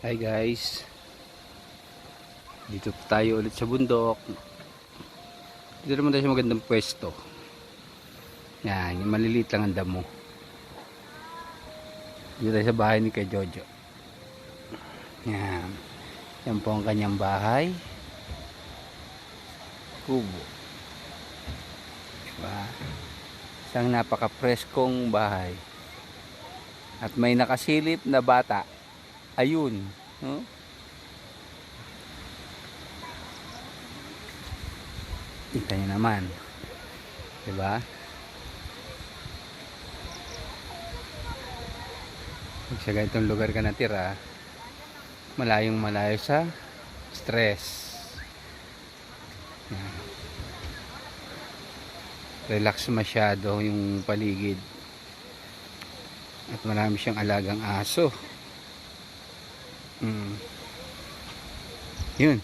Hi guys, dito tayo ulit sa bundok. Dito naman tayo sa magandang pwesto. Yan, yung maliliit lang ang damo. Dito tayo sa bahay ni kay Jojo. Yan, yan po ang kanyang bahay. Kubo. Diba? Isang napaka-preskong bahay. At may nakasilip na bata. Ayun, no? Kita nyo naman, diba? Pag sa ganitong lugar ka natira, malayong malayo sa stress. Yan. Relax masyado yung paligid. At marami siyang alagang aso. Yun.